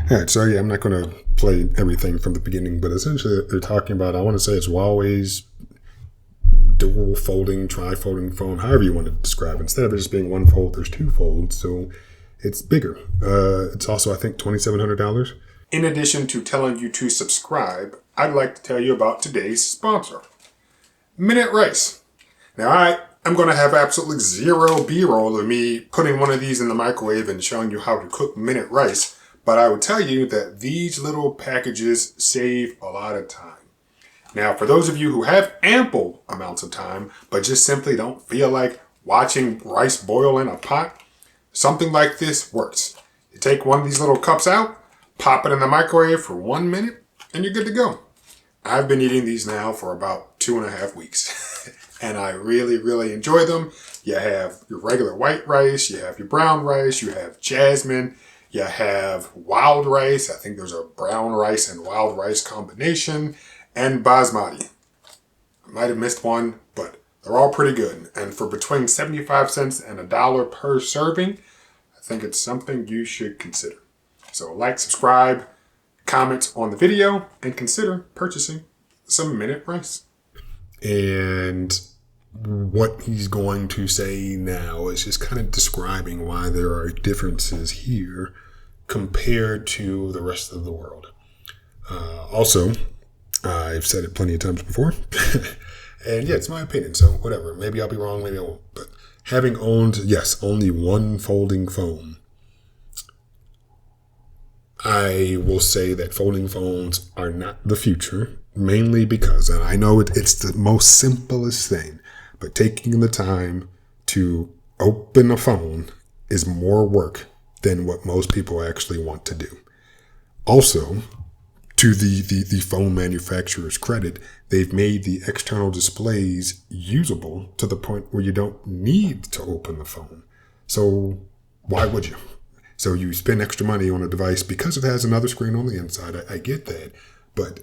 All right, so yeah, I'm not going to play everything from the beginning, but essentially they're talking about, I want to say it's Huawei's dual folding, tri-folding phone, however you want to describe it. Instead of it just being one fold, there's two folds, so it's bigger. It's also, I think, $2,700. In addition to telling you to subscribe, I'd like to tell you about today's sponsor, Minute Rice. Now, I'm going to have absolutely zero B-roll of me putting one of these in the microwave and showing you how to cook Minute Rice, but I would tell you that these little packages save a lot of time. Now, for those of you who have ample amounts of time, but just simply don't feel like watching rice boil in a pot, something like this works. You take one of these little cups out, pop it in the microwave for 1 minute, and you're good to go. I've been eating these now for about 2.5 weeks, and I really, really enjoy them. You have your regular white rice, you have your brown rice, you have jasmine, you have wild rice. I think there's a brown rice and wild rice combination, and basmati. I might have missed one, but they're all pretty good. And for between 75 cents and $1 per serving, I think it's something you should consider. So like, subscribe, comment on the video, and consider purchasing some Minute Rice. And what he's going to say now is just kind of describing why there are differences here compared to the rest of the world. Also, I've said it plenty of times before, and yeah, it's my opinion, so whatever. Maybe I'll be wrong, maybe I won't. But having owned, yes, only one folding phone, I will say that folding phones are not the future, mainly because, and I know it's the most simplest thing, but taking the time to open a phone is more work than what most people actually want to do. Also, to the phone manufacturer's credit, they've made the external displays usable to the point where you don't need to open the phone. So why would you? So you spend extra money on a device because it has another screen on the inside. I get that. But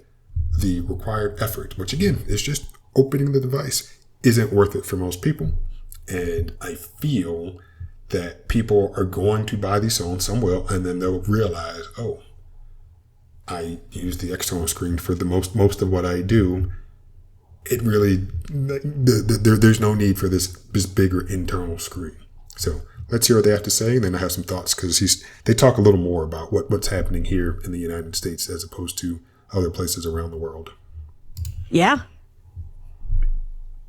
the required effort, which again is just opening the device, isn't worth it for most people. And I feel that people are going to buy these phones, some will, and then they'll realize, oh, I use the external screen for the most of what I do. It really, there's no need for this bigger internal screen. So let's hear what they have to say, and then I have some thoughts, because they talk a little more about what's happening here in the United States as opposed to other places around the world. Yeah.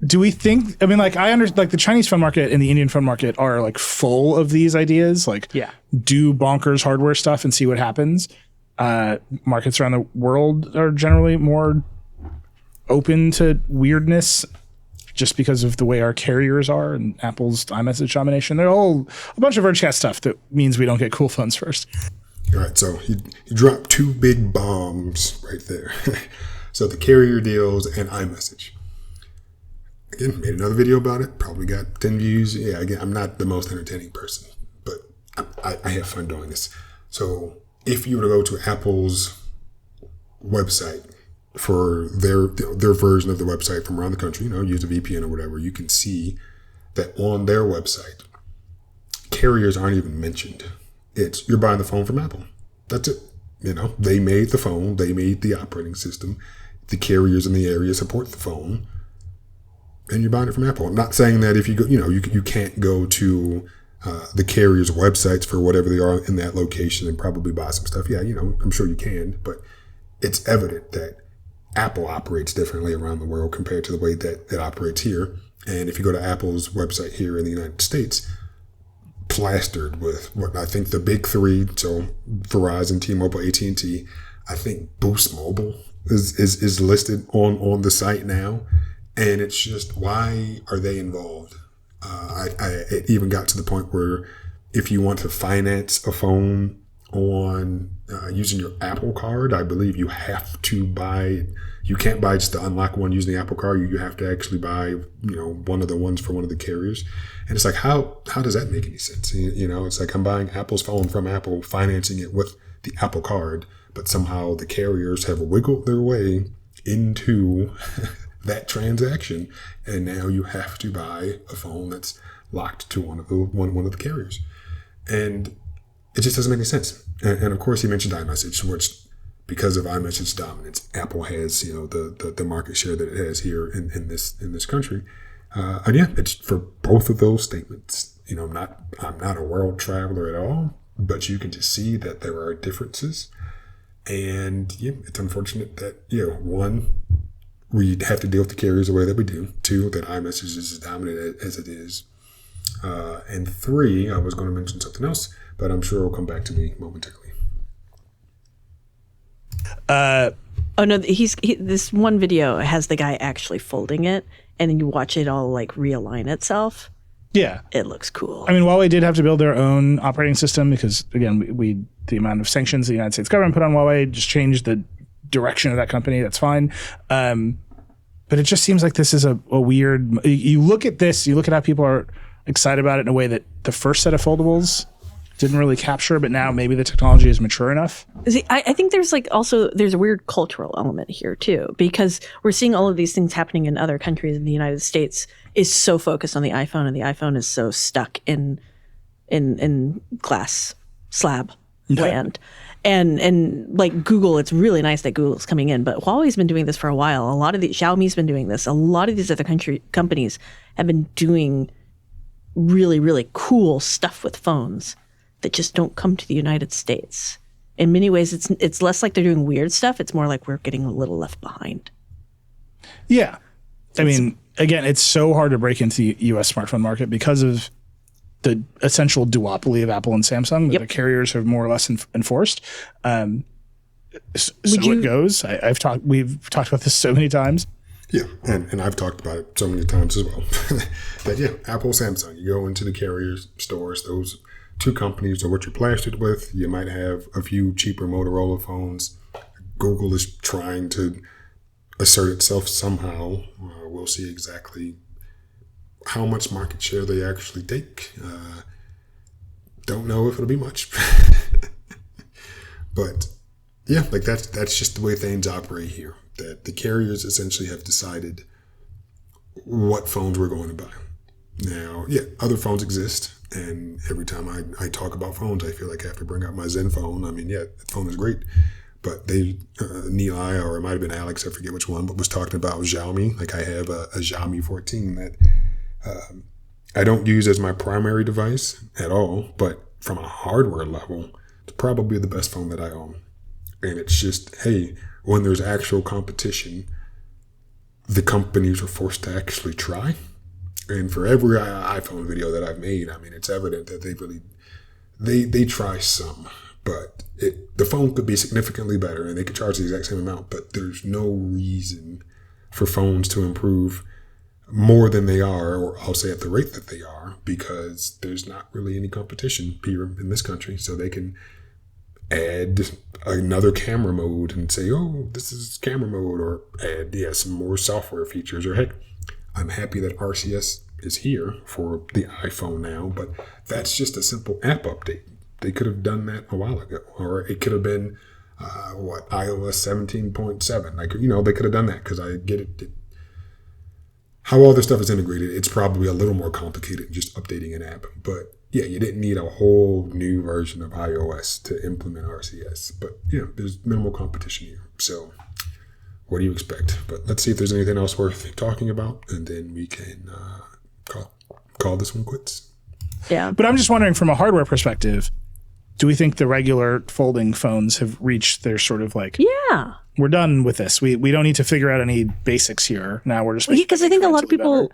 Do we think, I mean, like, I understand, like, the Chinese phone market and the Indian phone market are, like, full of these ideas. Like, yeah, do bonkers hardware stuff and see what happens. Markets around the world are generally more open to weirdness just because of the way our carriers are and Apple's iMessage domination. They're all a bunch of VergeCast stuff that means we don't get cool phones first. All right, so he dropped two big bombs right there. So the carrier deals and iMessage. Again, made another video about it. Probably got 10 views. Yeah, again, I'm not the most entertaining person, but I have fun doing this. So if you were to go to Apple's website for their version of the website from around the country, use a VPN or whatever, you can see that on their website, carriers aren't even mentioned. It's, you're buying the phone from Apple. That's it. They made the phone. They made the operating system. The carriers in the area support the phone. And you're buying it from Apple. I'm not saying that if you go, you can't go to the carrier's websites for whatever they are in that location and probably buy some stuff. Yeah, I'm sure you can, but it's evident that Apple operates differently around the world compared to the way that it operates here. And if you go to Apple's website here in the United States, plastered with what I think the big three, so Verizon, T-Mobile, AT&T, I think Boost Mobile is listed on the site now. And it's just, why are they involved? It even got to the point where if you want to finance a phone on using your Apple card, I believe you have to buy, you can't buy just the unlock one using the Apple card. You have to actually buy, one of the ones for one of the carriers. And it's like, how does that make any sense? It's like I'm buying Apple's phone from Apple, financing it with the Apple card, but somehow the carriers have wiggled their way into that transaction, and now you have to buy a phone that's locked to one of the carriers, and it just doesn't make any sense. and of course he mentioned iMessage, which because of iMessage dominance, Apple has the market share that it has here in this country. And yeah, it's for both of those statements. I'm not a world traveler at all, but you can just see that there are differences. And yeah, it's unfortunate that, one, we have to deal with the carriers the way that we do. Two, that iMessage is as dominant as it is. And three, I was going to mention something else, but I'm sure it'll come back to me momentarily. Oh no, this one video has the guy actually folding it, and then you watch it all like realign itself. Yeah. It looks cool. I mean, Huawei did have to build their own operating system because, again, we the amount of sanctions the United States government put on Huawei just changed the direction of that company. That's fine. But it just seems like this is a weird... You look at this, you look at how people are excited about it in a way that the first set of foldables didn't really capture, but now maybe the technology is mature enough. See, I think there's there's a weird cultural element here too, because we're seeing all of these things happening in other countries, and the United States is so focused on the iPhone, and the iPhone is so stuck in glass slab land. And like Google, it's really nice that Google's coming in, but Huawei's been doing this for a while. A lot of Xiaomi's been doing this. A lot of these other companies have been doing really, really cool stuff with phones that just don't come to the United States. In many ways, it's less like they're doing weird stuff. It's more like we're getting a little left behind. Yeah. I mean, again, it's so hard to break into the U.S. smartphone market because of the essential duopoly of Apple and Samsung that the carriers have more or less enforced. So it goes. We've talked about this so many times. Yeah, and I've talked about it so many times as well. That Apple, Samsung, you go into the carriers stores, those two companies are what you're plastered with. You might have a few cheaper Motorola phones. Google is trying to assert itself somehow. We'll see exactly how much market share they actually take. Don't know if it'll be much. But yeah, like that's just the way things operate here. That the carriers essentially have decided what phones we're going to buy. Now, other phones exist. And every time I talk about phones, I feel like I have to bring out my Zen phone. I mean, that phone is great. But Neil, or it might have been Alex, I forget which one, but was talking about Xiaomi. Like I have a Xiaomi 14 that I don't use as my primary device at all. But from a hardware level, it's probably the best phone that I own. And it's just, hey, when there's actual competition, the companies are forced to actually try. And for every iPhone video that I've made, I mean, it's evident that they try some, but the phone could be significantly better and they could charge the exact same amount, but there's no reason for phones to improve more than they are, or I'll say at the rate that they are, because there's not really any competition here in this country. So they can add another camera mode and say, oh, this is camera mode, or add some more software features, or heck, I'm happy that RCS is here for the iPhone now, but that's just a simple app update. They could have done that a while ago, or it could have been iOS 17.7. Like, they could have done that, because I get it. How all this stuff is integrated, it's probably a little more complicated than just updating an app. But you didn't need a whole new version of iOS to implement RCS. But there's minimal competition here, so. What do you expect? But let's see if there's anything else worth talking about, and then we can call this one quits. Yeah. But I'm just wondering, from a hardware perspective, do we think the regular folding phones have reached their sort of like, we're done with this. We don't need to figure out any basics here. Now we're just because I think a lot of people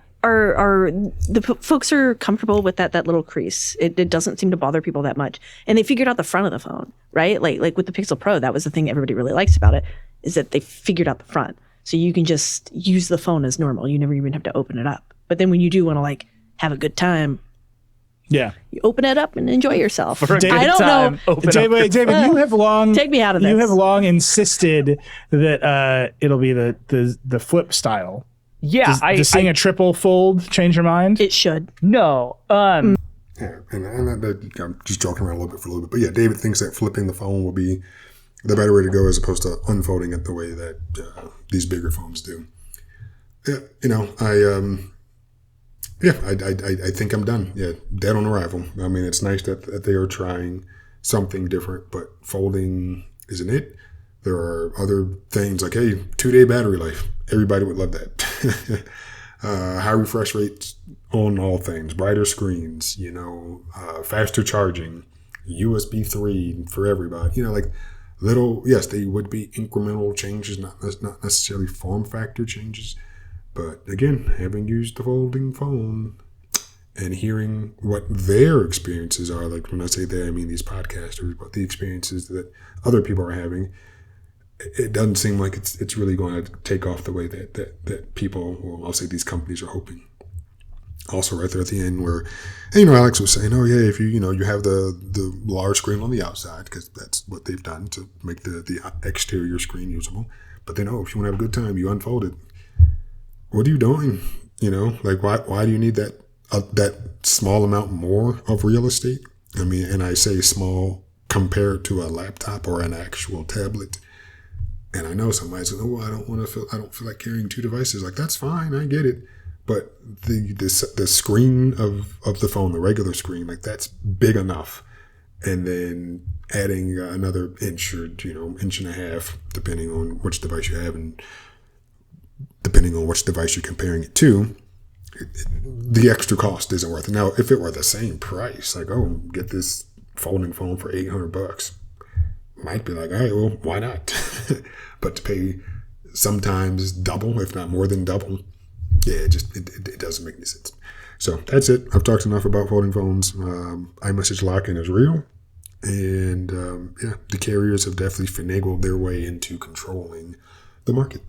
folks are comfortable with that little crease. It doesn't seem to bother people that much, and they figured out the front of the phone, right? Like with the Pixel Pro, that was the thing everybody really likes about it, is that they figured out the front, so you can just use the phone as normal. You never even have to open it up. But then when you do want to have a good time, you open it up and enjoy yourself. I don't know, David. You have long take me out of this. You have long insisted that it'll be the flip style. Yeah, does seeing a triple fold change your mind? It should. No. And I'm just joking around for a little bit. But David thinks that flipping the phone will be the better way to go, as opposed to unfolding it the way that these bigger phones do. I think I'm done. Dead on arrival. I mean, it's nice that they are trying. something different, but folding isn't it. There are other things like, hey, 2-day battery life. Everybody would love that. High refresh rates on all things, brighter screens, faster charging, USB 3 for everybody. Like little, yes, they would be incremental changes, not necessarily form factor changes. But again, having used the folding phone and hearing what their experiences are, like when I say they, I mean these podcasters, but the experiences that other people are having, it doesn't seem like it's really going to take off the way that people, well, I'll say these companies are hoping. Also, right there at the end, where, Alex was saying, oh yeah, if you have the large screen on the outside, because that's what they've done to make the exterior screen usable. But then, if you want to have a good time, you unfold it. What are you doing? Like why do you need that small amount more of real estate? I mean, and I say small compared to a laptop or an actual tablet. And I know somebody says, "Oh, I don't feel like carrying 2 devices." Like, that's fine, I get it. But the screen of the phone, the regular screen, like that's big enough. And then adding another inch or inch and a half, depending on which device you have and depending on which device you're comparing it to, the extra cost isn't worth it. Now, if it were the same price, like, oh, get this folding phone for $800, might be like, all right, well, why not? But to pay sometimes double, if not more than double, yeah, it doesn't make any sense. So that's it. I've talked enough about folding phones. iMessage lock-in is real. And the carriers have definitely finagled their way into controlling the market.